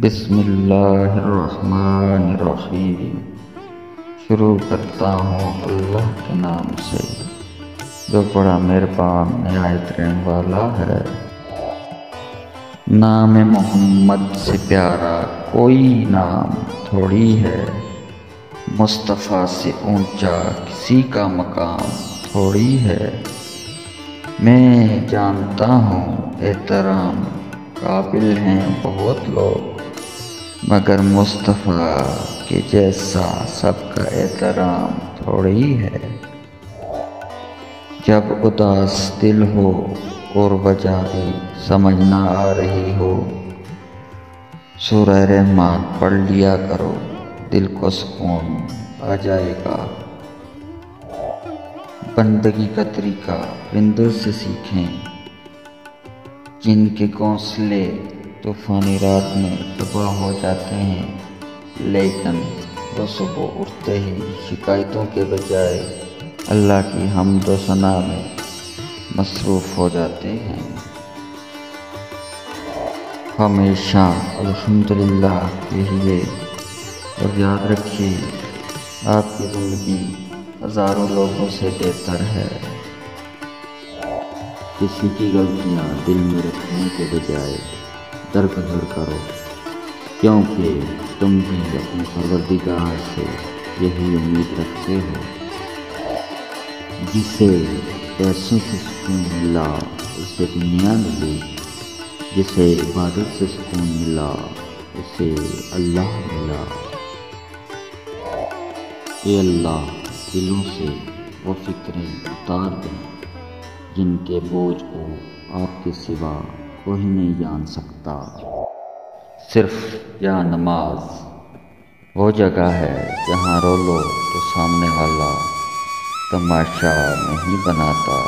بسم اللہ الرحمن الرحیم۔ شروع کرتا ہوں اللہ کے نام سے جو بڑا مہربان نہایت رحم والا ہے۔ نام محمد سے پیارا کوئی نام تھوڑی ہے، مصطفیٰ سے اونچا کسی کا مقام تھوڑی ہے۔ میں جانتا ہوں احترام قابل ہیں بہت لوگ، مگر مصطفیٰ کے جیسا سب کا احترام تھوڑی ہے۔ جب اداس دل ہو اور وجہ بھی سمجھ نہ آ رہی ہو، سورہ رحمان پڑھ لیا کرو، دل کو سکون آ جائے گا۔ بندگی کا طریقہ پرندوں سے سیکھیں، جن کے گھونسلے طوفانی رات میں تباہ ہو جاتے ہیں، لیکن وہ صبح اٹھتے ہی شکایتوں کے بجائے اللہ کی حمد و ثنا میں مصروف ہو جاتے ہیں۔ ہمیشہ الحمدللہ کہیے اور یاد رکھیے آپ کی زندگی ہزاروں لوگوں سے بہتر ہے۔ کسی کی غلطیاں دل میں رکھنے کے بجائے درگزر کرو، کیونکہ تم بھی اپنے پروردگار سے یہی امید رکھتے ہو۔ جسے پیسوں سے سکون ملا اسے دنیا ملی، جسے عبادت سے سکون ملا اسے اللہ ملا۔ اے اللہ، دلوں سے وہ فکریں اتار دیں جن کے بوجھ کو آپ کے سوا کوئی نہیں جان سکتا۔ صرف یا نماز وہ جگہ ہے جہاں رو لو تو سامنے والا تماشا نہیں بناتا۔